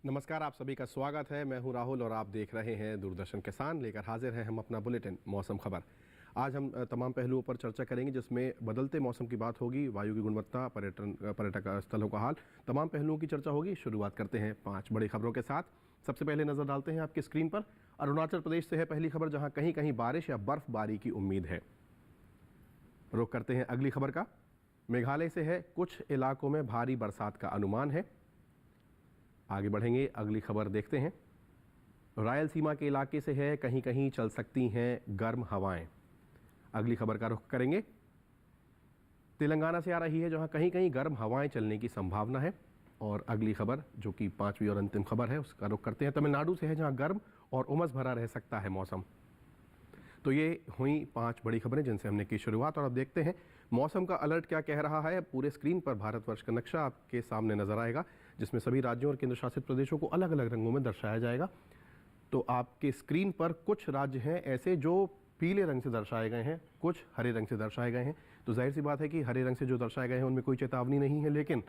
नमस्कार, आप सभी का स्वागत है। मैं हूं राहुल और आप देख रहे हैं दूरदर्शन किसान। लेकर हाजिर हैं हम अपना बुलेटिन मौसम खबर। आज हम तमाम पहलुओं पर चर्चा करेंगे, जिसमें बदलते मौसम की बात होगी, वायु की गुणवत्ता, पर्यटक स्थलों का हाल, तमाम पहलुओं की चर्चा होगी। शुरुआत करते हैं 5 बड़ी खबरों के साथ। सबसे पहले नजर डालते हैं आपकी स्क्रीन पर। अरुणाचल प्रदेश से है पहली खबर, जहां कहीं कहीं बारिश या बर्फबारी की उम्मीद है। रुख करते हैं अगली खबर का। मेघालय से है, कुछ इलाकों में भारी बरसात का अनुमान है। आगे बढ़ेंगे, अगली खबर देखते हैं। रायलसीमा के इलाके से है, कहीं कहीं चल सकती हैं गर्म हवाएं। अगली खबर का रुख करेंगे। तेलंगाना से आ रही है, जहां कहीं कहीं गर्म हवाएं चलने की संभावना है। और अगली खबर, जो कि 5वीं और अंतिम खबर है, उसका रुख करते हैं। तमिलनाडु से है, जहां गर्म और उमस भरा रह सकता है मौसम। तो ये हुई 5 बड़ी खबरें जिनसे हमने की शुरुआत। और अब देखते हैं मौसम का अलर्ट क्या कह रहा है। पूरे स्क्रीन पर भारतवर्ष का नक्शा आपके सामने नजर आएगा, जिसमें सभी राज्यों और केंद्र शासित प्रदेशों को अलग अलग रंगों में दर्शाया जाएगा। तो आपके स्क्रीन पर कुछ राज्य हैं ऐसे जो पीले रंग से दर्शाए गए हैं, कुछ हरे रंग से दर्शाए गए हैं। तो जाहिर सी बात है कि हरे रंग से जो दर्शाए गए हैं उनमें कोई चेतावनी नहीं है। लेकिन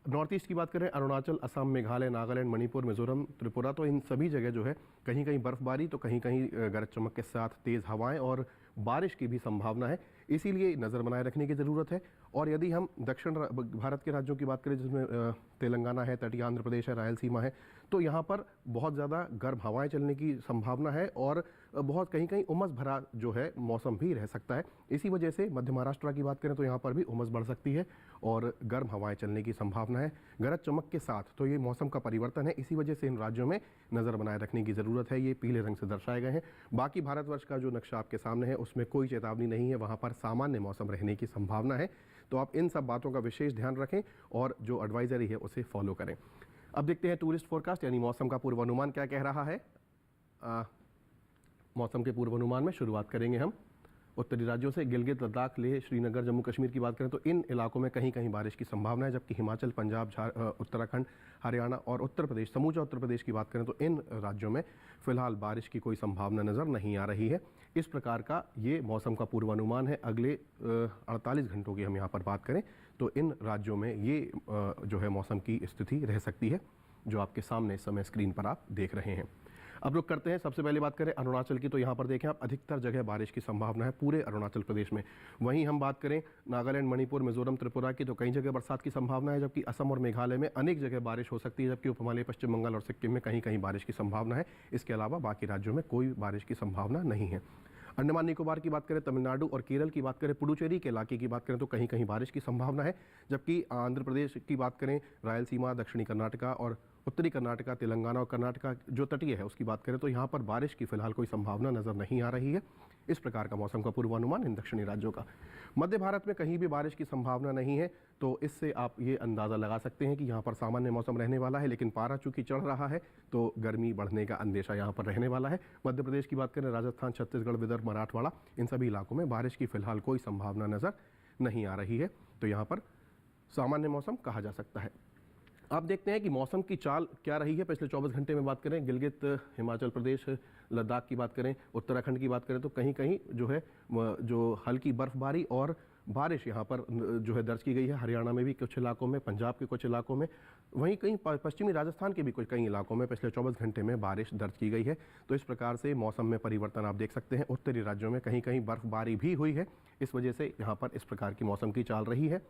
नॉर्थ ईस्ट की बात करें, अरुणाचल, असम, मेघालय, नागालैंड, मणिपुर, मिजोरम, त्रिपुरा, तो इन सभी जगह जो है कहीं कहीं बर्फबारी, तो कहीं कहीं गरज चमक के साथ तेज़ हवाएं और बारिश की भी संभावना है। इसीलिए नज़र बनाए रखने की ज़रूरत है। और यदि हम दक्षिण भारत के राज्यों की बात करें, जिसमें तेलंगाना है, तटीय आंध्र प्रदेश है, रायलसीमा है, तो यहाँ पर बहुत ज़्यादा गर्म हवाएं चलने की संभावना है और बहुत कहीं कहीं उमस भरा जो है मौसम भी रह सकता है। इसी वजह से मध्य महाराष्ट्र की बात करें तो यहाँ पर भी उमस बढ़ सकती है और गर्म हवाएं चलने की संभावना है गरज चमक के साथ। तो ये मौसम का परिवर्तन है, इसी वजह से इन राज्यों में नज़र बनाए रखने की ज़रूरत है। ये पीले रंग से दर्शाए गए हैं। बाकी भारतवर्ष का जो नक्शा आपके सामने है उसमें कोई चेतावनी नहीं है, वहाँ पर सामान्य मौसम रहने की संभावना है। तो आप इन सब बातों का विशेष ध्यान रखें और जो एडवाइजरी है उसे फॉलो करें। अब देखते हैं टूरिस्ट फोरकास्ट यानी मौसम का पूर्वानुमान क्या कह रहा है। मौसम के पूर्वानुमान में शुरुआत करेंगे हम उत्तरी राज्यों से। गिलगित, लद्दाख, लेह, श्रीनगर, जम्मू कश्मीर की बात करें तो इन इलाकों में कहीं कहीं बारिश की संभावना है। जबकि हिमाचल, पंजाब, उत्तराखंड, हरियाणा और उत्तर प्रदेश, समूचा उत्तर प्रदेश की बात करें तो इन राज्यों में फिलहाल बारिश की कोई संभावना नज़र नहीं आ रही है। इस प्रकार का ये मौसम का पूर्वानुमान है। अगले 48 घंटों की हम यहाँ पर बात करें तो इन राज्यों में ये जो है मौसम की स्थिति रह सकती है, जो आपके सामने इस समय स्क्रीन पर आप देख रहे हैं। अब रुक करते हैं, सबसे पहले बात करें अरुणाचल की। तो यहाँ पर देखें आप, अधिकतर जगह बारिश की संभावना है पूरे अरुणाचल प्रदेश में। वहीं हम बात करें नागालैंड, मणिपुर, मिजोरम, त्रिपुरा की, तो कई जगह बरसात की संभावना है। जबकि असम और मेघालय में अनेक जगह बारिश हो सकती है। जबकि उपहिमालय, पश्चिम बंगाल और सिक्किम में कहीं कहीं बारिश की संभावना है। इसके अलावा बाकी राज्यों में कोई बारिश की संभावना नहीं है। अंडमान निकोबार की बात करें, तमिलनाडु और केरल की बात करें, पुडुचेरी के इलाके की बात करें तो कहीं कहीं बारिश की संभावना है। जबकि आंध्र प्रदेश की बात करें, रायलसीमा, दक्षिणी कर्नाटका और उत्तरी कर्नाटका, तेलंगाना और कर्नाटका जो तटीय है उसकी बात करें तो यहाँ पर बारिश की फिलहाल कोई संभावना नज़र नहीं आ रही है। इस प्रकार का मौसम का पूर्वानुमान इन दक्षिणी राज्यों का। मध्य भारत में कहीं भी बारिश की संभावना नहीं है। तो इससे आप ये अंदाज़ा लगा सकते हैं कि यहाँ पर सामान्य मौसम रहने वाला है। लेकिन पारा चूंकि चढ़ रहा है तो गर्मी बढ़ने का अंदेशा यहाँ पर रहने वाला है। मध्य प्रदेश की बात करें, राजस्थान, छत्तीसगढ़, विदर्भ, मराठवाड़ा, इन सभी इलाकों में बारिश की फिलहाल कोई संभावना नज़र नहीं आ रही है। तो यहाँ पर सामान्य मौसम कहा जा सकता है। आप देखते हैं कि मौसम की चाल क्या रही है पिछले 24 घंटे में। बात करें गिलगित, हिमाचल प्रदेश, लद्दाख की बात करें, उत्तराखंड की बात करें तो कहीं कहीं जो है जो हल्की बर्फबारी और बारिश यहाँ पर जो है दर्ज की गई है। हरियाणा में भी कुछ इलाकों में, पंजाब के कुछ इलाकों में, वहीं कहीं पश्चिमी राजस्थान के भी कुछ कई इलाकों में पिछले 24 घंटे में बारिश दर्ज की गई है। तो इस प्रकार से मौसम में परिवर्तन आप देख सकते हैं। उत्तरी राज्यों में कहीं कहीं बर्फबारी भी हुई है। इस वजह से यहाँ पर इस प्रकार की मौसम की चाल रही है।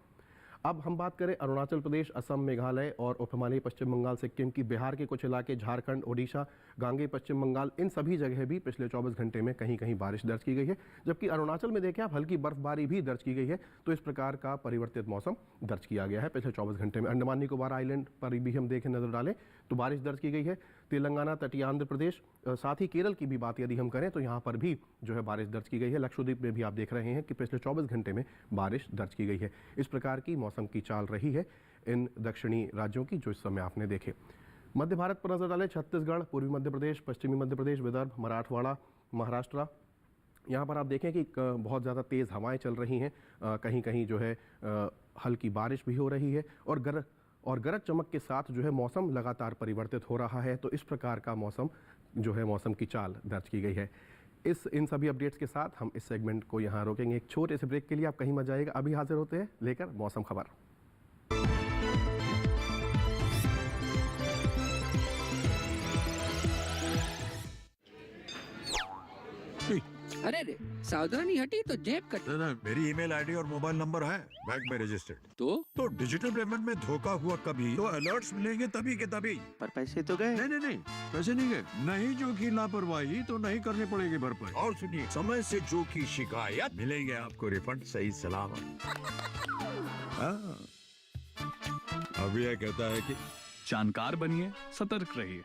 अब हम बात करें अरुणाचल प्रदेश, असम, मेघालय और उपहिमालय पश्चिम बंगाल, सिक्किम की, बिहार के कुछ इलाके, झारखंड, ओडिशा, गांगे पश्चिम बंगाल, इन सभी जगह भी पिछले 24 घंटे में कहीं कहीं बारिश दर्ज की गई है। जबकि अरुणाचल में देखें आप, हल्की बर्फबारी भी दर्ज की गई है। तो इस प्रकार का परिवर्तित मौसम दर्ज किया गया है पिछले 24 घंटे में। अंडमान निकोबार आइलैंड पर भी हम देखें, नजर डालें तो बारिश दर्ज की गई है। तेलंगाना, तटीय आंध्र प्रदेश, साथ ही केरल की भी बात यदि हम करें तो यहाँ पर भी जो है बारिश दर्ज की गई है। लक्षद्वीप में भी आप देख रहे हैं कि पिछले 24 घंटे में बारिश दर्ज की गई है। इस प्रकार की मौसम की चाल रही है इन दक्षिणी राज्यों की जो इस समय आपने देखे। मध्य भारत पर नजर डालें, छत्तीसगढ़, पूर्वी मध्य प्रदेश, पश्चिमी मध्य प्रदेश, विदर्भ, मराठवाड़ा, महाराष्ट्र, यहाँ पर आप देखें कि बहुत ज़्यादा तेज़ हवाएं चल रही हैं। कहीं कहीं जो है हल्की बारिश भी हो रही है और गरज चमक के साथ जो है मौसम लगातार परिवर्तित हो रहा है। तो इस प्रकार का मौसम जो है, मौसम की चाल दर्ज की गई है। इन सभी अपडेट्स के साथ हम इस सेगमेंट को यहाँ रोकेंगे एक छोटे से ब्रेक के लिए। आप कहीं मत जाइएगा, अभी हाजिर होते हैं लेकर मौसम खबर। अरे रे, सावधानी हटी तो जेब कट। ना, मेरी ईमेल आईडी और मोबाइल नंबर है बैंक में रजिस्टर्ड। तो डिजिटल पेमेंट में धोखा हुआ कभी तो अलर्ट्स मिलेंगे तभी के तभी। पर पैसे तो गए। नहीं, पैसे नहीं गए। नहीं जो की लापरवाही तो नहीं करनी पड़ेगी भरपाई। और सुनिए, समय से जो की शिकायत मिलेंगे आपको रिफंड सही सलामत। हाँ, अभी यह कहता है कि जानकार बनिए, सतर्क रहिए।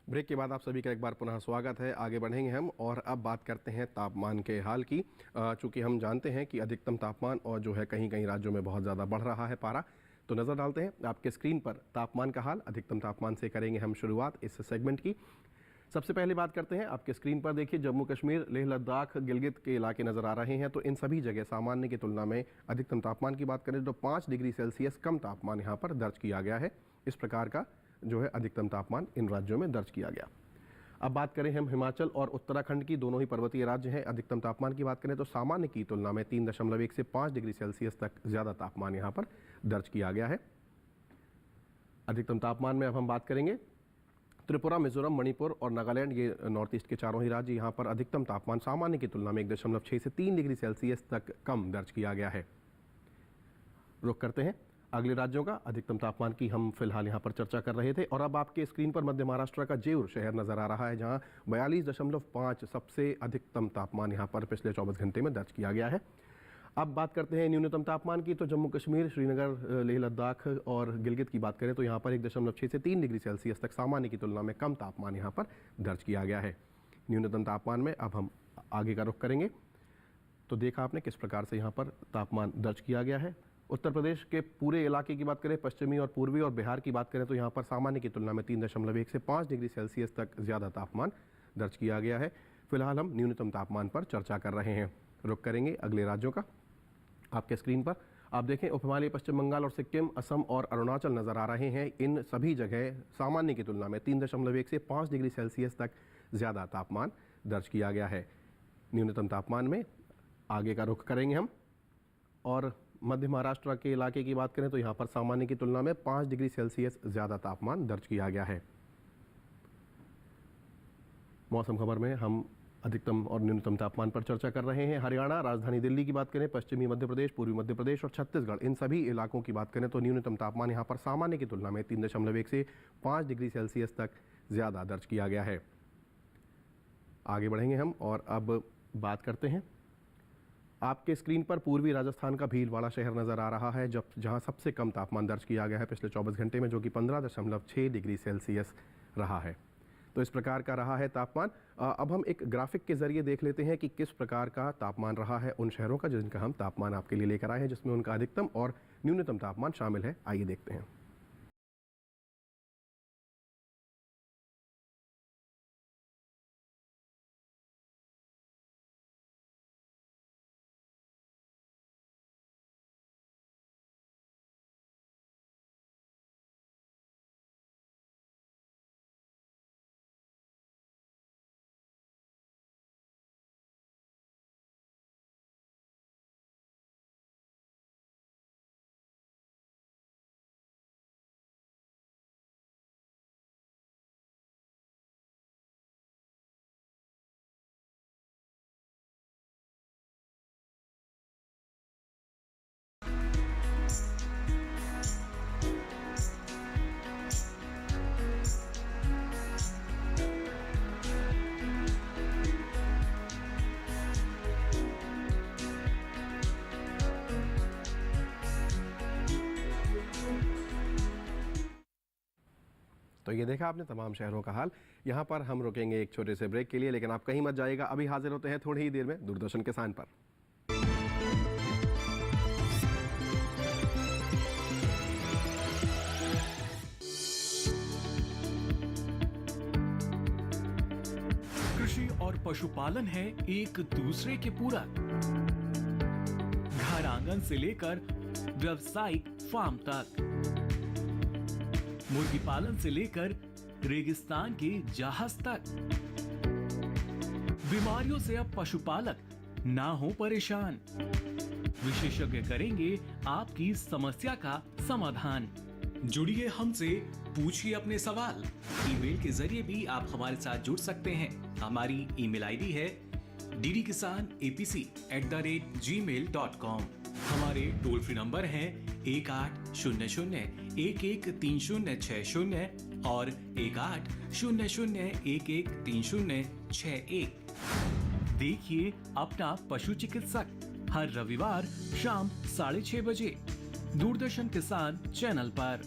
ब्रेक के बाद आप सभी का एक बार पुनः स्वागत है। आगे बढ़ेंगे हम और अब बात करते हैं तापमान के हाल की। चूँकि हम जानते हैं कि अधिकतम तापमान और जो है कहीं कहीं राज्यों में बहुत ज़्यादा बढ़ रहा है पारा, तो नज़र डालते हैं आपके स्क्रीन पर तापमान का हाल। अधिकतम तापमान से करेंगे हम शुरुआत इस सेगमेंट की। सबसे पहले बात करते हैं, आपके स्क्रीन पर देखिए जम्मू कश्मीर, लेह लद्दाख, गिलगित के इलाके नज़र आ रहे हैं। तो इन सभी जगह सामान्य की तुलना में अधिकतम तापमान की बात करें तो 5 डिग्री सेल्सियस कम तापमान यहाँ पर दर्ज किया गया है। इस प्रकार का जो है अधिकतम तापमान इन राज्यों में दर्ज किया गया। अब बात करें हम हिमाचल और उत्तराखंड की, दोनों ही पर्वतीय राज्य हैं। अधिकतम तापमान की बात करें तो सामान्य की तुलना में 3.1 से 5 डिग्री सेल्सियस तक ज़्यादा तापमान यहाँ पर दर्ज किया गया है। अधिकतम तापमान में अब हम बात करेंगे त्रिपुरा, मिजोरम, मणिपुर और नागालैंड, ये नॉर्थ ईस्ट के चारों ही राज्य, यहाँ पर अधिकतम तापमान सामान्य की तुलना में 1.6 से 3 डिग्री सेल्सियस तक कम दर्ज किया गया है। रुक करते हैं अगले राज्यों का। अधिकतम तापमान की हम फिलहाल यहाँ पर चर्चा कर रहे थे और अब आपके स्क्रीन पर मध्य महाराष्ट्र का जेऊर शहर नज़र आ रहा है, जहाँ 42.5 सबसे अधिकतम तापमान यहाँ पर पिछले 24 घंटे में दर्ज किया गया है। अब बात करते हैं न्यूनतम तापमान की। तो जम्मू कश्मीर, श्रीनगर, लेह लद्दाख और गिलगित की बात करें तो यहाँ पर 1.6 से 3 डिग्री सेल्सियस तक सामान्य की तुलना में कम तापमान यहाँ पर दर्ज किया गया है। न्यूनतम तापमान में अब हम आगे का रुख करेंगे। तो देखा आपने किस प्रकार से यहाँ पर तापमान दर्ज किया गया है। उत्तर प्रदेश के पूरे इलाके की बात करें, पश्चिमी और पूर्वी और बिहार की बात करें तो यहाँ पर सामान्य की तुलना में 3.1 से 5 डिग्री सेल्सियस तक ज़्यादा तापमान दर्ज किया गया है। फिलहाल हम न्यूनतम तापमान पर चर्चा कर रहे हैं। रुख करेंगे अगले राज्यों का। आपके स्क्रीन पर आप देखें उप हिमालय, पश्चिम बंगाल और सिक्किम, असम और अरुणाचल नज़र आ रहे हैं। इन सभी जगह सामान्य की तुलना में 3.1 से 5 डिग्री सेल्सियस तक ज़्यादा तापमान दर्ज किया गया है। न्यूनतम तापमान में आगे का रुख करेंगे हम और मध्य महाराष्ट्र के इलाके की बात करें तो यहाँ पर सामान्य की तुलना में 5 डिग्री सेल्सियस ज़्यादा तापमान दर्ज किया गया है। मौसम खबर में हम अधिकतम और न्यूनतम तापमान पर चर्चा कर रहे हैं। हरियाणा, राजधानी दिल्ली की बात करें, पश्चिमी मध्य प्रदेश, पूर्वी मध्य प्रदेश और छत्तीसगढ़, इन सभी इलाकों की बात करें तो न्यूनतम तापमान यहाँ पर सामान्य की तुलना में 3.1 से 5 डिग्री सेल्सियस तक ज़्यादा दर्ज किया गया है। आगे बढ़ेंगे हम और अब बात करते हैं, आपके स्क्रीन पर पूर्वी राजस्थान का भीलवाड़ा शहर नज़र आ रहा है, जहां सबसे कम तापमान दर्ज किया गया है पिछले 24 घंटे में, जो कि 15.6 डिग्री सेल्सियस रहा है। तो इस प्रकार का रहा है तापमान। अब हम एक ग्राफिक के जरिए देख लेते हैं कि किस प्रकार का तापमान रहा है उन शहरों का जिनका हम तापमान आपके लिए लेकर आए हैं, जिसमें उनका अधिकतम और न्यूनतम तापमान शामिल है। आइए देखते हैं। तो ये देखा आपने तमाम शहरों का हाल। यहाँ पर हम रुकेंगे एक छोटे से ब्रेक के लिए, लेकिन आप कहीं मत जाइएगा। अभी हाजिर होते हैं थोड़ी ही देर में दूरदर्शन किसान पर। कृषि और पशुपालन है एक दूसरे के पूरक। घर आंगन से लेकर व्यावसायिक फार्म तक, मुर्गी पालन से लेकर रेगिस्तान के जहाज तक। बीमारियों से अब पशुपालक ना हो परेशान। विशेषज्ञ करेंगे आपकी समस्या का समाधान। जुड़िए हमसे, पूछिए अपने सवाल। ईमेल के जरिए भी आप हमारे साथ जुड़ सकते हैं। हमारी ईमेल आईडी है ddkisanapc@gmail.com। हमारे टोल फ्री नंबर हैं 1800-113060 और 1800-113061। देखिए अपना पशु चिकित्सक हर रविवार शाम 6:30 बजे दूरदर्शन किसान चैनल पर।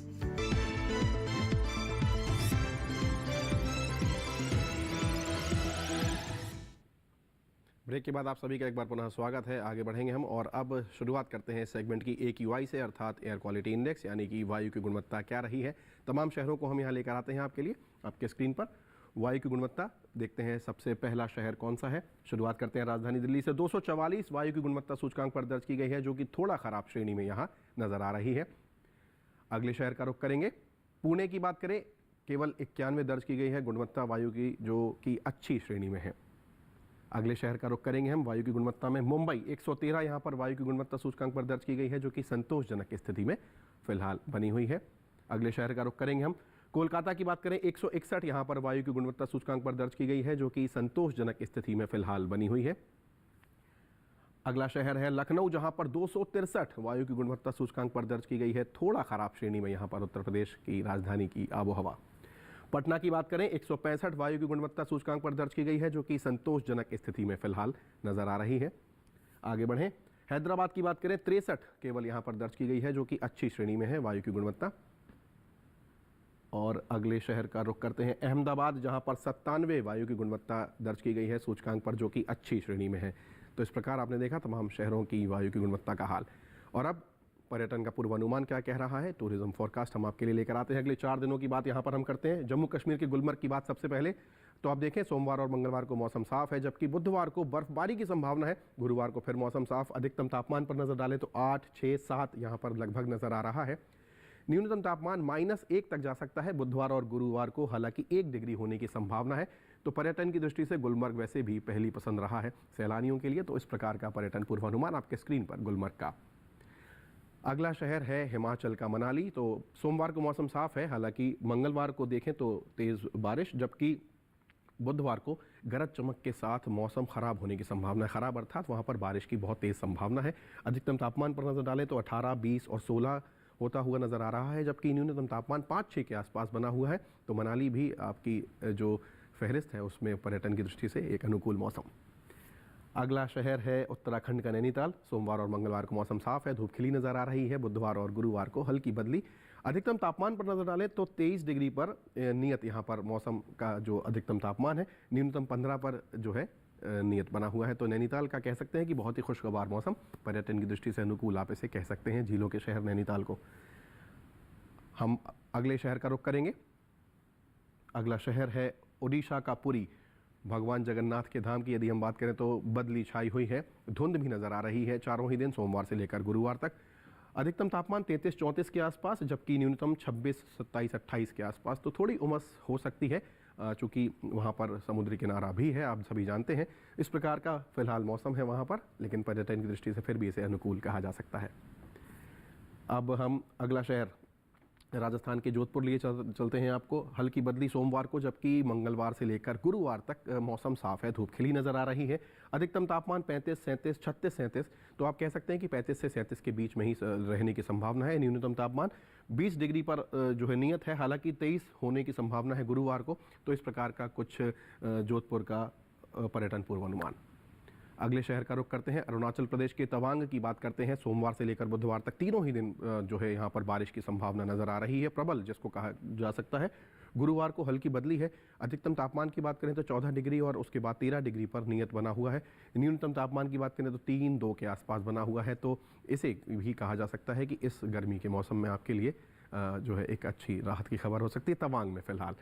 ब्रेक के बाद आप सभी का एक बार पुनः स्वागत है। आगे बढ़ेंगे हम और अब शुरुआत करते हैं सेगमेंट की AQI से, अर्थात एयर क्वालिटी इंडेक्स, यानी कि वायु की गुणवत्ता क्या रही है। तमाम शहरों को हम यहाँ लेकर आते हैं आपके लिए, आपके स्क्रीन पर। वायु की गुणवत्ता देखते हैं सबसे पहला शहर कौन सा है। शुरुआत करते हैं राजधानी दिल्ली से। 244 वायु की गुणवत्ता सूचकांक पर दर्ज की गई है, जो कि थोड़ा खराब श्रेणी में यहाँ नजर आ रही है। अगले शहर का रुख करेंगे। पुणे की बात करें, केवल 91 दर्ज की गई है गुणवत्ता वायु की, जो कि अच्छी श्रेणी में है। अगले शहर का रुख करेंगे हम वायु की गुणवत्ता में। मुंबई 113 यहाँ पर वायु की गुणवत्ता सूचकांक पर दर्ज की गई है, जो कि संतोषजनक स्थिति में फिलहाल बनी हुई है। अगले शहर का रुख करेंगे हम। कोलकाता की बात करें, 161 यहाँ पर वायु की गुणवत्ता सूचकांक पर दर्ज की गई है, जो कि संतोषजनक स्थिति में फिलहाल बनी हुई है। अगला शहर है लखनऊ, जहां पर 263 वायु की गुणवत्ता सूचकांक पर दर्ज की गई है। थोड़ा खराब श्रेणी में यहाँ पर उत्तर प्रदेश की राजधानी की आबोहवा। पटना की बात करें, 165 वायु की गुणवत्ता सूचकांक पर दर्ज की गई है, जो कि संतोषजनक स्थिति में फिलहाल नजर आ रही है। आगे बढ़ें। हैदराबाद की बात करें, 63 केवल यहाँ पर दर्ज की गई है, जो कि अच्छी श्रेणी में है वायु की गुणवत्ता। और अगले शहर का रुख करते हैं अहमदाबाद, जहां पर 97 वायु की गुणवत्ता दर्ज की गई है सूचकांक पर, जो कि अच्छी श्रेणी में है। तो इस प्रकार आपने देखा तमाम शहरों की वायु की गुणवत्ता का हाल। और अब पर्यटन का पूर्वानुमान क्या कह रहा है, टूरिज्म फोरकास्ट हम आपके लिए लेकर आते हैं। अगले 4 दिनों की बात यहाँ पर हम करते हैं। जम्मू कश्मीर के गुलमर्ग की बात सबसे पहले। तो आप देखें, सोमवार और मंगलवार को मौसम साफ है, जबकि बुधवार को बर्फबारी की संभावना है। गुरुवार को फिर मौसम साफ। अधिकतम तापमान पर नजर डालें तो 8, 6, 7 यहाँ पर लगभग नजर आ रहा है। न्यूनतम तापमान -1 तक जा सकता है बुधवार और गुरुवार को, हालांकि 1 डिग्री होने की संभावना है। तो पर्यटन की दृष्टि से गुलमर्ग वैसे भी पहली पसंद रहा है सैलानियों के लिए। तो इस प्रकार का पर्यटन पूर्वानुमान आपके स्क्रीन पर गुलमर्ग का। अगला शहर है हिमाचल का मनाली। तो सोमवार को मौसम साफ है, हालांकि मंगलवार को देखें तो तेज़ बारिश, जबकि बुधवार को गरज चमक के साथ मौसम खराब होने की संभावना है। खराब अर्थात वहाँ पर बारिश की बहुत तेज़ संभावना है। अधिकतम तापमान पर नजर डालें तो 18, 20 और 16 होता हुआ नजर आ रहा है, जबकि न्यूनतम तापमान 5-6 के आसपास बना हुआ है। तो मनाली भी आपकी जो फहरिस्त है उसमें पर्यटन की दृष्टि से एक अनुकूल मौसम। अगला शहर है उत्तराखंड का नैनीताल। सोमवार और मंगलवार को मौसम साफ है, धूप खिली नजर आ रही है। बुधवार और गुरुवार को हल्की बदली। अधिकतम तापमान पर नजर डालें तो 23 डिग्री पर नियत यहाँ पर मौसम का जो अधिकतम तापमान है, न्यूनतम 15 पर जो है नियत बना हुआ है। तो नैनीताल का कह सकते हैं कि बहुत ही खुशगवार मौसम, पर्यटन की दृष्टि से अनुकूल आप इसे कह सकते हैं, झीलों के शहर नैनीताल को। हम अगले शहर का रुख करेंगे। अगला शहर है ओडिशा का पुरी। भगवान जगन्नाथ के धाम की यदि हम बात करें तो बदली छाई हुई है, धुंध भी नजर आ रही है चारों ही दिन, सोमवार से लेकर गुरुवार तक। अधिकतम तापमान 33-34 के आसपास, जबकि न्यूनतम 26, 27, 28 के आसपास। तो थोड़ी उमस हो सकती है, चूँकि वहाँ पर समुद्री किनारा भी है, आप सभी जानते हैं। इस प्रकार का फिलहाल मौसम है वहाँ पर, लेकिन पर्यटन की दृष्टि से फिर भी इसे अनुकूल कहा जा सकता है। अब हम अगला शहर राजस्थान के जोधपुर लिए चलते हैं आपको। हल्की बदली सोमवार को, जबकि मंगलवार से लेकर गुरुवार तक मौसम साफ है, धूप खिली नजर आ रही है। अधिकतम तापमान 35, 37, 36, 37, तो आप कह सकते हैं कि 35 से 37 के बीच में ही रहने की संभावना है। न्यूनतम तापमान 20 डिग्री पर जो है नियत है, हालांकि 23 होने की संभावना है गुरुवार को। तो इस प्रकार का कुछ जोधपुर का पर्यटन पूर्वानुमान। अगले शहर का रुख करते हैं अरुणाचल प्रदेश के तवांग की बात करते हैं। सोमवार से लेकर बुधवार तक तीनों ही दिन जो है यहाँ पर बारिश की संभावना नजर आ रही है, प्रबल जिसको कहा जा सकता है। गुरुवार को हल्की बदली है। अधिकतम तापमान की बात करें तो 14 डिग्री और उसके बाद 13 डिग्री पर नियत बना हुआ है। न्यूनतम तापमान की बात करें तो 3-2 के आसपास बना हुआ है। तो इसे भी कहा जा सकता है कि इस गर्मी के मौसम में आपके लिए जो है एक अच्छी राहत की खबर हो सकती है तवांग में फिलहाल।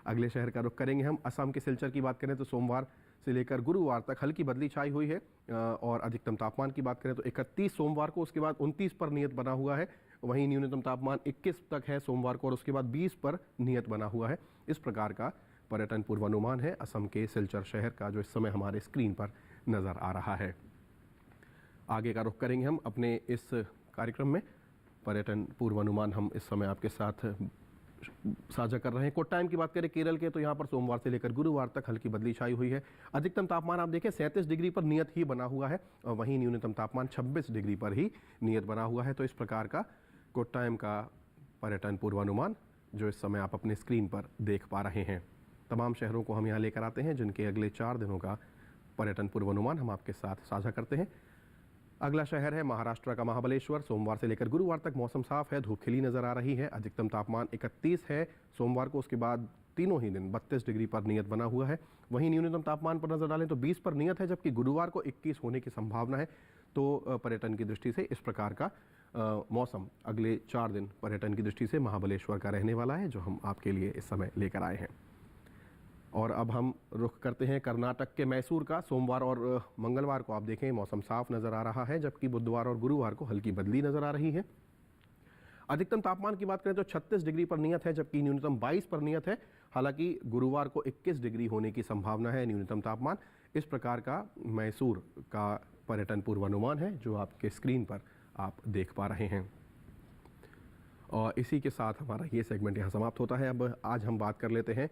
अगले शहर का रुख करेंगे हम असम के सिलचर की बात करें तो सोमवार से लेकर गुरुवार तक हल्की बदली छाई हुई है। और अधिकतम तापमान की बात करें तो 31 सोमवार को, उसके बाद 29 पर नियत बना हुआ है। वहीं न्यूनतम तापमान 21 तक है सोमवार को और उसके बाद 20 पर नियत बना हुआ है। इस प्रकार का पर्यटन पूर्वानुमान है असम के सिलचर शहर का, जो इस समय हमारे स्क्रीन पर नज़र आ रहा है। आगे का रुख करेंगे हम अपने इस कार्यक्रम में। पर्यटन पूर्वानुमान हम इस समय आपके साथ साझा कर रहे हैं। कोट्टायम की बात करें केरल के, तो यहाँ पर सोमवार से लेकर गुरुवार तक हल्की बदली छाई हुई है। अधिकतम तापमान आप देखें 37 डिग्री पर नियत ही बना हुआ है और वहीं न्यूनतम तापमान 26 डिग्री पर ही नियत बना हुआ है। तो इस प्रकार का कोट्टायम का पर्यटन पूर्वानुमान जो इस समय आप अपने स्क्रीन पर देख पा रहे हैं। तमाम शहरों को हम यहाँ लेकर आते हैं जिनके अगले 4 दिनों का पर्यटन पूर्वानुमान हम आपके साथ साझा करते हैं। अगला शहर है महाराष्ट्र का महाबलेश्वर। सोमवार से लेकर गुरुवार तक मौसम साफ है, धूप खिली नजर आ रही है। अधिकतम तापमान 31 है सोमवार को, उसके बाद तीनों ही दिन 32 डिग्री पर नियत बना हुआ है। वहीं न्यूनतम तापमान पर नजर डालें तो 20 पर नियत है, जबकि गुरुवार को 21 होने की संभावना है। तो पर्यटन की दृष्टि से इस प्रकार का मौसम अगले 4 दिन पर्यटन की दृष्टि से महाबलेश्वर का रहने वाला है, जो हम आपके लिए इस समय लेकर आए हैं। और अब हम रुख करते हैं कर्नाटक के मैसूर का। सोमवार और मंगलवार को आप देखें मौसम साफ नज़र आ रहा है, जबकि बुधवार और गुरुवार को हल्की बदली नज़र आ रही है। अधिकतम तापमान की बात करें तो 36 डिग्री पर नियत है, जबकि न्यूनतम 22 पर नियत है। हालांकि गुरुवार को 21 डिग्री होने की संभावना है न्यूनतम तापमान। इस प्रकार का मैसूर का पर्यटन पूर्वानुमान है जो आपके स्क्रीन पर आप देख पा रहे हैं। और इसी के साथ हमारा ये सेगमेंट यहाँ समाप्त होता है। अब आज हम बात कर लेते हैं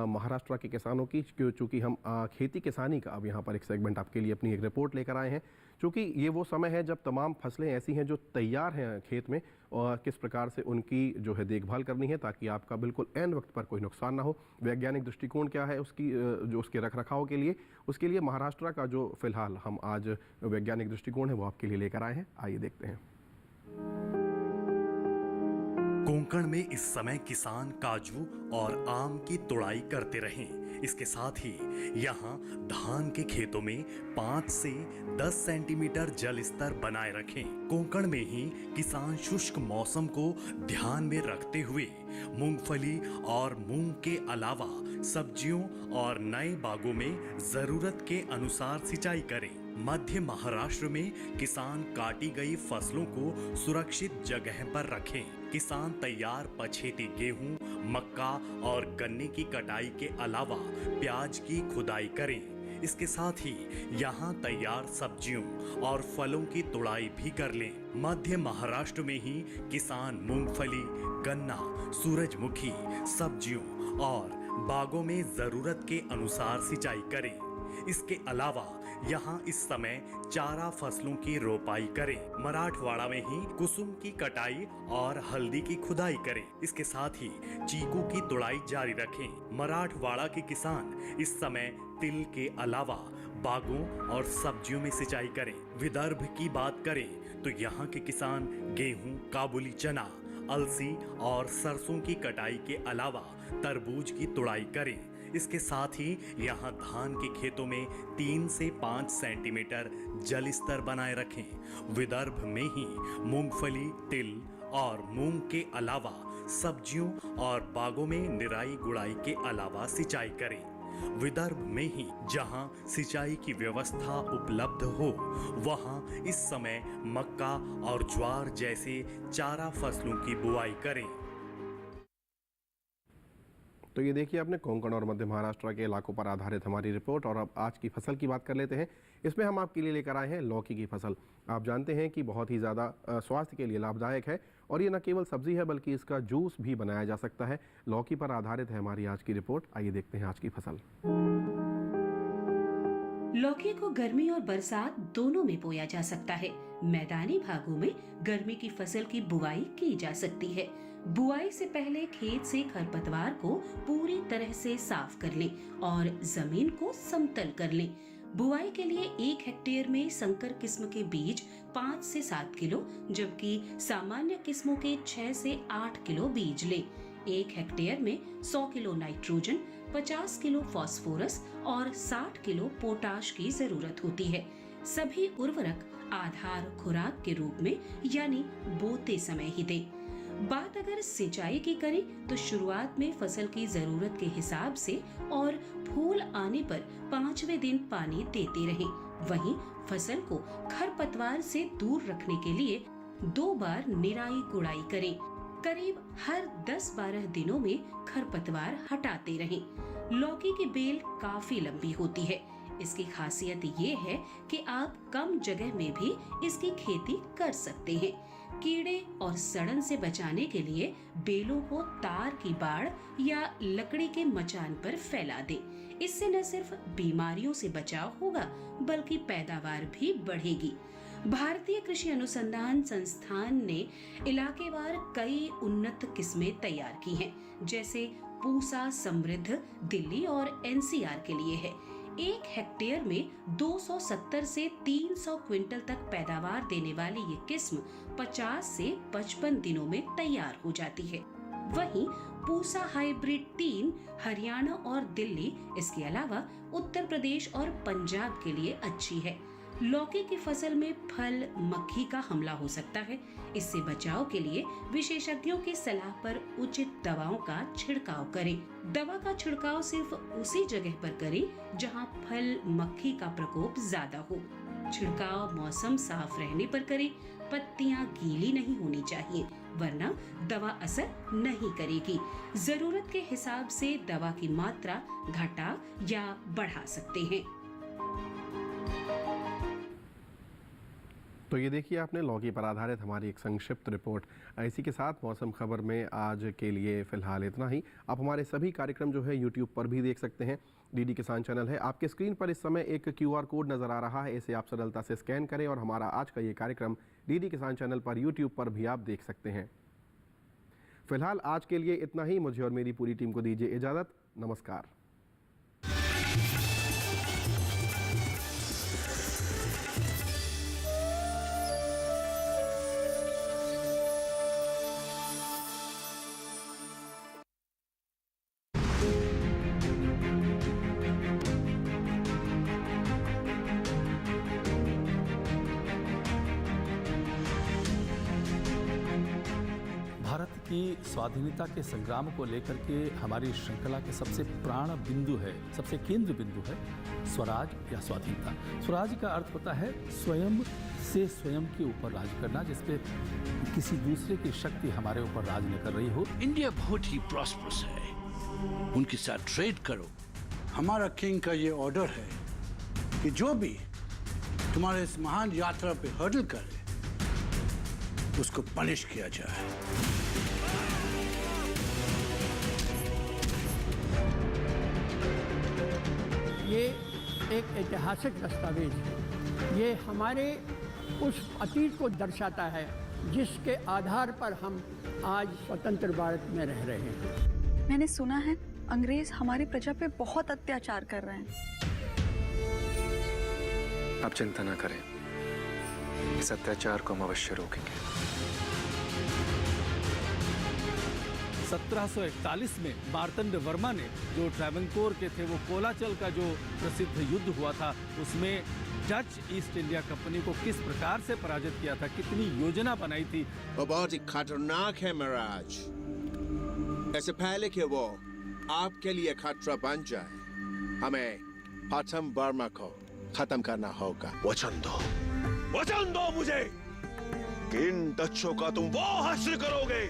महाराष्ट्र के किसानों की, चूँकि हम खेती किसानी का अब यहाँ पर एक सेगमेंट आपके लिए अपनी एक रिपोर्ट लेकर आए हैं। चूँकि ये वो समय है जब तमाम फसलें ऐसी हैं जो तैयार हैं खेत में, और किस प्रकार से उनकी जो है देखभाल करनी है ताकि आपका बिल्कुल ऐन वक्त पर कोई नुकसान ना हो। वैज्ञानिक दृष्टिकोण क्या है उसकी, जो उसके रख रखाव के लिए, उसके लिए महाराष्ट्र का जो फिलहाल हम आज वैज्ञानिक दृष्टिकोण है वो आपके लिए लेकर आए हैं। आइए देखते हैं। कोंकण में इस समय किसान काजू और आम की तुड़ाई करते रहें। इसके साथ ही यहाँ धान के खेतों में 5 से 10 सेंटीमीटर जल स्तर बनाए रखें। कोंकण में ही किसान शुष्क मौसम को ध्यान में रखते हुए मूंगफली और मूंग के अलावा सब्जियों और नए बागों में जरूरत के अनुसार सिंचाई करें। मध्य महाराष्ट्र में किसान काटी गई फसलों को सुरक्षित जगह पर रखें। किसान तैयार पछेती गेहूं, मक्का और गन्ने की कटाई के अलावा प्याज की खुदाई करें। इसके साथ ही यहाँ तैयार सब्जियों और फलों की तुड़ाई भी कर लें। मध्य महाराष्ट्र में ही किसान मूंगफली, गन्ना, सूरजमुखी, सब्जियों और बागों में जरूरत के अनुसार सिंचाई करें। इसके अलावा यहाँ इस समय चारा फसलों की रोपाई करें। मराठवाड़ा में ही कुसुम की कटाई और हल्दी की खुदाई करें। इसके साथ ही चीकू की तुड़ाई जारी रखें। मराठवाड़ा के किसान इस समय तिल के अलावा बागों और सब्जियों में सिंचाई करें। विदर्भ की बात करें तो यहाँ के किसान गेहूं, काबुली चना, अलसी और सरसों की कटाई के अलावा तरबूज की तुड़ाई करें। इसके साथ ही यहाँ धान के खेतों में 3 से 5 सेंटीमीटर जल स्तर बनाए रखें। विदर्भ में ही मूंगफली, तिल और मूंग के अलावा सब्जियों और बागों में निराई गुड़ाई के अलावा सिंचाई करें। विदर्भ में ही जहां सिंचाई की व्यवस्था उपलब्ध हो वहां इस समय मक्का और ज्वार जैसे चारा फसलों की बुआई करें। तो ये देखिए आपने कोंकण और मध्य महाराष्ट्र के इलाकों पर आधारित हमारी रिपोर्ट। और अब आज की फसल की बात कर लेते हैं। इसमें हम आपके लिए लेकर आए हैं लौकी की फसल। आप जानते हैं कि बहुत ही ज़्यादा स्वास्थ्य के लिए लाभदायक है और ये न केवल सब्जी है बल्कि इसका जूस भी बनाया जा सकता है। लौकी पर आधारित है हमारी आज की रिपोर्ट। आइए देखते हैं आज की फसल। लौकी को गर्मी और बरसात दोनों में बोया जा सकता है। मैदानी भागों में गर्मी की फसल की बुआई की जा सकती है। बुआई से पहले खेत से खरपतवार को पूरी तरह से साफ कर लें और जमीन को समतल कर लें। बुआई के लिए 1 हेक्टेयर में संकर किस्म के बीज 5 से 7 किलो, जबकि सामान्य किस्मों के 6 से 8 किलो बीज लें। 1 हेक्टेयर में 100 किलो नाइट्रोजन, 50 किलो फास्फोरस और 60 किलो पोटाश की जरूरत होती है। सभी उर्वरक आधार खुराक के रूप में यानी बोते समय ही दें। बात अगर सिंचाई की करें तो शुरुआत में फसल की जरूरत के हिसाब से और फूल आने पर 5वें दिन पानी देते रहें। वहीं फसल को खरपतवार से दूर रखने के लिए 2 बार निराई गुड़ाई करें। करीब हर 10-12 दिनों में खरपतवार हटाते रहें। लौकी की बेल काफी लंबी होती है, इसकी खासियत ये है कि आप कम जगह में भी इसकी खेती कर सकते हैं। कीड़े और सड़न से बचाने के लिए बेलों को तार की बाड़ या लकड़ी के मचान पर फैला दें। इससे न सिर्फ बीमारियों से बचाव होगा बल्कि पैदावार भी बढ़ेगी। भारतीय कृषि अनुसंधान संस्थान ने इलाकेवार कई उन्नत किस्में तैयार की हैं, जैसे पूसा समृद्ध दिल्ली और एनसीआर के लिए है। 1 हेक्टेयर में 270 से 300 क्विंटल तक पैदावार देने वाली ये किस्म 50 से 55 दिनों में तैयार हो जाती है। वहीं पूसा हाइब्रिड 3 हरियाणा और दिल्ली, इसके अलावा उत्तर प्रदेश और पंजाब के लिए अच्छी है। लौकी की फसल में फल मक्खी का हमला हो सकता है। इससे बचाव के लिए विशेषज्ञों की सलाह पर उचित दवाओं का छिड़काव करें। दवा का छिड़काव सिर्फ उसी जगह पर करें जहां फल मक्खी का प्रकोप ज्यादा हो। छिड़काव मौसम साफ रहने पर करें। पत्तियां गीली नहीं होनी चाहिए, वरना दवा असर नहीं करेगी। जरूरत के हिसाब से दवा की मात्रा घटा या बढ़ा सकते हैं। तो ये देखिए आपने लौकी पर आधारित हमारी एक संक्षिप्त रिपोर्ट। इसी के साथ मौसम खबर में आज के लिए फ़िलहाल इतना ही। आप हमारे सभी कार्यक्रम जो है यूट्यूब पर भी देख सकते हैं। डीडी किसान चैनल है, आपके स्क्रीन पर इस समय एक QR कोड नज़र आ रहा है। इसे आप सरलता से स्कैन करें और हमारा आज का ये कार्यक्रम डीडी किसान चैनल पर यूट्यूब पर भी आप देख सकते हैं। फ़िलहाल आज के लिए इतना ही। मुझे और मेरी पूरी टीम को दीजिए इजाज़त। नमस्कार। भारत की स्वाधीनता के संग्राम को लेकर के हमारी श्रृंखला के सबसे प्राण बिंदु है, सबसे केंद्र बिंदु है स्वराज या स्वाधीनता। स्वराज का अर्थ होता है स्वयं से स्वयं के ऊपर राज करना, जिसपे किसी दूसरे की शक्ति हमारे ऊपर राज न कर रही हो। इंडिया बहुत ही प्रॉस्परस है, उनके साथ ट्रेड करो। हमारा किंग का ये ऑर्डर है कि जो भी तुम्हारे इस महान यात्रा पे हर्डल करे उसको पनिश किया जाए। ये एक ऐतिहासिक दस्तावेज है। ये हमारे उस अतीत को दर्शाता है जिसके आधार पर हम आज स्वतंत्र भारत में रह रहे हैं। मैंने सुना है अंग्रेज हमारी प्रजा पे बहुत अत्याचार कर रहे हैं। आप चिंता न करें, इस अत्याचार को हम अवश्य रोकेंगे। 1741 में मार्तंड वर्मा ने, जो ट्रावंकोर के थे, वो कोलाचल का जो प्रसिद्ध युद्ध हुआ था, उसमें डच ईस्ट इंडिया कंपनी को किस प्रकार से पराजित किया था, कितनी योजना बनाई थी। वो बहुत ही खतरनाक है महाराज। ऐसे पहले कि वो आपके लिए खतरा बन जाए, हमें प्रथम वर्मा को खत्म करना होगा। वचन दो मुझे कि इन डच्चों का तुम वो हासिल करोगे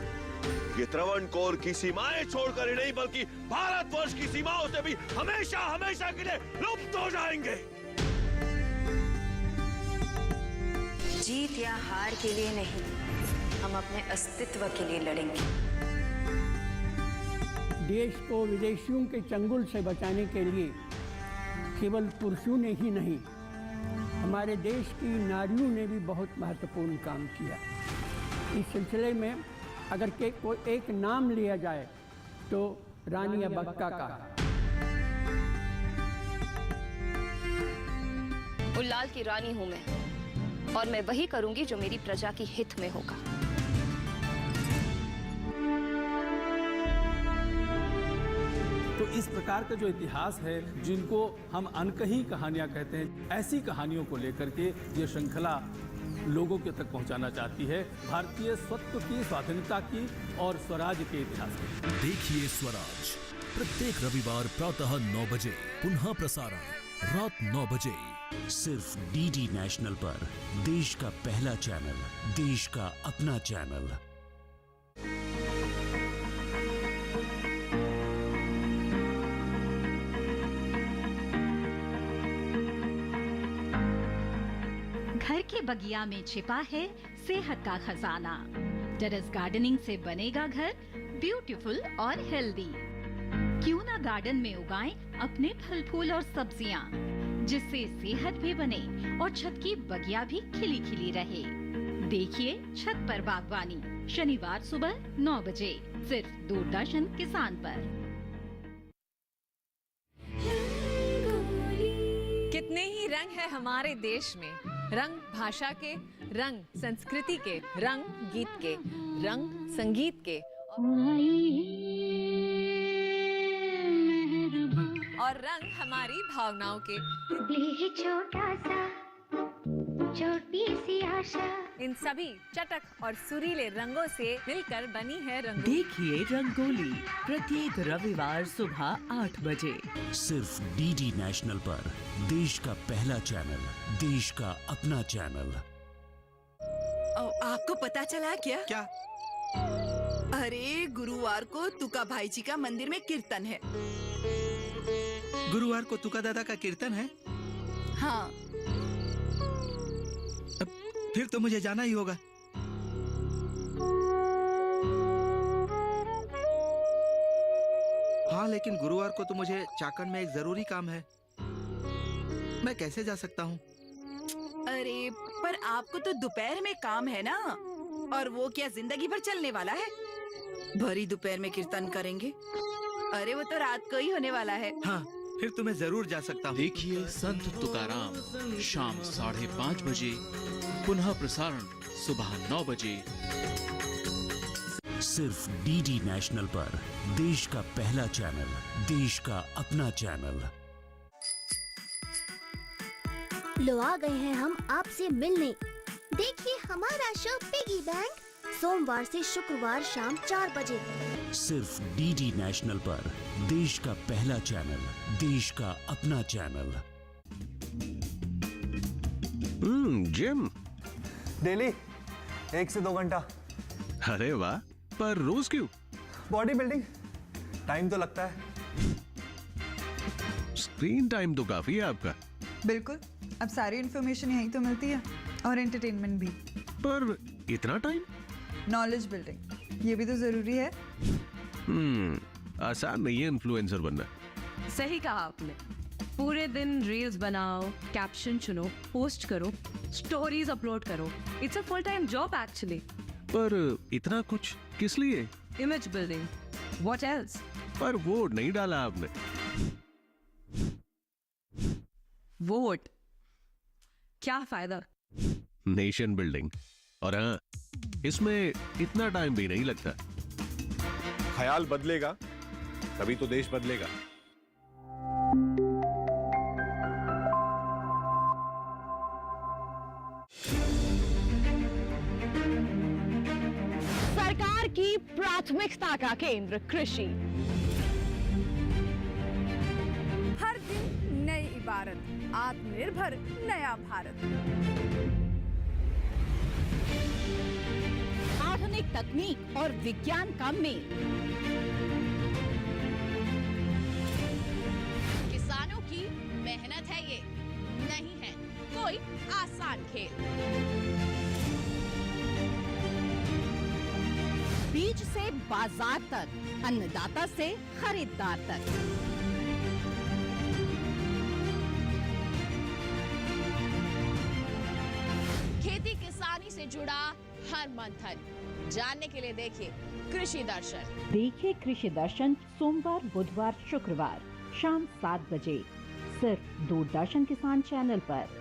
ये त्रावणकोर की सीमाएं छोड़कर ही नहीं बल्कि भारतवर्ष की सीमाओं से भी हमेशा हमेशा के लिए लुप्त हो जाएंगे। जीत या हार के लिए नहीं, हम अपने अस्तित्व के लिए लड़ेंगे। देश को विदेशियों के चंगुल से बचाने के लिए केवल पुरुषों ने ही नहीं, हमारे देश की नारियों ने भी बहुत महत्वपूर्ण काम किया। इस सिलसिले में अगर कोई एक नाम लिया जाए तो रानी अब्बक्का का। उल्लाल की रानी हूँ मैं, और मैं वही करूंगी जो मेरी प्रजा की हित में होगा। तो इस प्रकार का जो इतिहास है, जिनको हम अनकही कहानियां कहते हैं, ऐसी कहानियों को लेकर के ये श्रृंखला लोगों के तक पहुंचाना चाहती है, भारतीय स्वत्व की, स्वाधीनता की और स्वराज के इतिहास की। देखिए स्वराज प्रत्येक रविवार प्रातः 9 बजे, पुनः प्रसारण रात 9 बजे, सिर्फ डीडी नेशनल पर। देश का पहला चैनल, देश का अपना चैनल। के बगिया में छिपा है सेहत का खजाना। टेरेस गार्डनिंग से बनेगा घर ब्यूटीफुल और हेल्दी। क्यों ना गार्डन में उगाएं अपने फल फूल और सब्जियां, जिससे सेहत भी बने और छत की बगिया भी खिली खिली रहे। देखिए छत पर बागवानी, शनिवार सुबह 9 बजे सिर्फ दूरदर्शन किसान पर। कितने ही रंग है हमारे देश में, रंग भाषा के, रंग संस्कृति के, रंग गीत के, रंग संगीत के और रंग हमारी भावनाओं के। छोटा सा छोटी सी आशा, इन सभी चटक और सुरीले रंगों से मिलकर बनी है रंगोली। देखिए रंगोली प्रत्येक रविवार सुबह 8 बजे सिर्फ डीडी नेशनल पर, देश का पहला चैनल, देश का अपना चैनल। आपको पता चला क्या? क्या? अरे गुरुवार को तुका भाई जी का मंदिर में कीर्तन है। गुरुवार को तुका दादा का कीर्तन है? हाँ। फिर तो मुझे जाना ही होगा। हाँ, लेकिन गुरुवार को तो मुझे चाकण में एक जरूरी काम है। मैं कैसे जा सकता हूँ? अरे पर आपको तो दोपहर में काम है ना, और वो क्या जिंदगी भर चलने वाला है? भरी दोपहर में कीर्तन करेंगे? अरे वो तो रात को ही होने वाला है। हाँ, फिर तो मैं जरूर जा सकता हूँ। देखिए संत तुकाराम शाम 5:30 बजे, पुनः प्रसारण सुबह 9 बजे सिर्फ डीडी नेशनल पर, देश का पहला चैनल, देश का अपना चैनल। लो आ गए हैं हम आपसे मिलने। देखिए हमारा शो पिगी बैंक, सोमवार से शुक्रवार शाम 4 बजे सिर्फ डीडी नेशनल पर, देश का पहला चैनल, देश का अपना चैनल। जिम डेली 1 से 2 घंटा। अरे वाह, पर रोज क्यों? बॉडी बिल्डिंग, टाइम तो लगता है। स्क्रीन टाइम तो काफी है आपका। बिल्कुल, अब सारी इन्फॉर्मेशन यहीं तो मिलती है, और एंटरटेनमेंट भी। पर इतना टाइम? नॉलेज बिल्डिंग, ये भी तो जरूरी है। आसान नहीं है इन्फ्लुएंसर बनना। सही कहा आपने। पूरे दिन रील्स बनाओ, कैप्शन चुनो, पोस्ट करो, स्टोरीज अपलोड करो। It's a full time job actually. पर इतना कुछ किस लिए? Image building, what else? पर वोट नहीं डाला आपने। वोट क्या फायदा? नेशन बिल्डिंग, और हाँ, इसमें इतना टाइम भी नहीं लगता। ख्याल बदलेगा तभी तो देश बदलेगा। सरकार की प्राथमिकता का केंद्र कृषि। हर दिन नई इबारत, आत्मनिर्भर नया भारत। आधुनिक तकनीक और विज्ञान का मेल। किसानों की मेहनत है ये, नहीं है कोई आसान खेल। बीज से बाजार तक, अन्नदाता से खरीदार तक। खेती किसानी से जुड़ा हर मंथन जानने के लिए देखिए कृषि दर्शन। देखिए कृषि दर्शन सोमवार, बुधवार, शुक्रवार शाम 7 बजे सिर्फ दूरदर्शन किसान चैनल पर।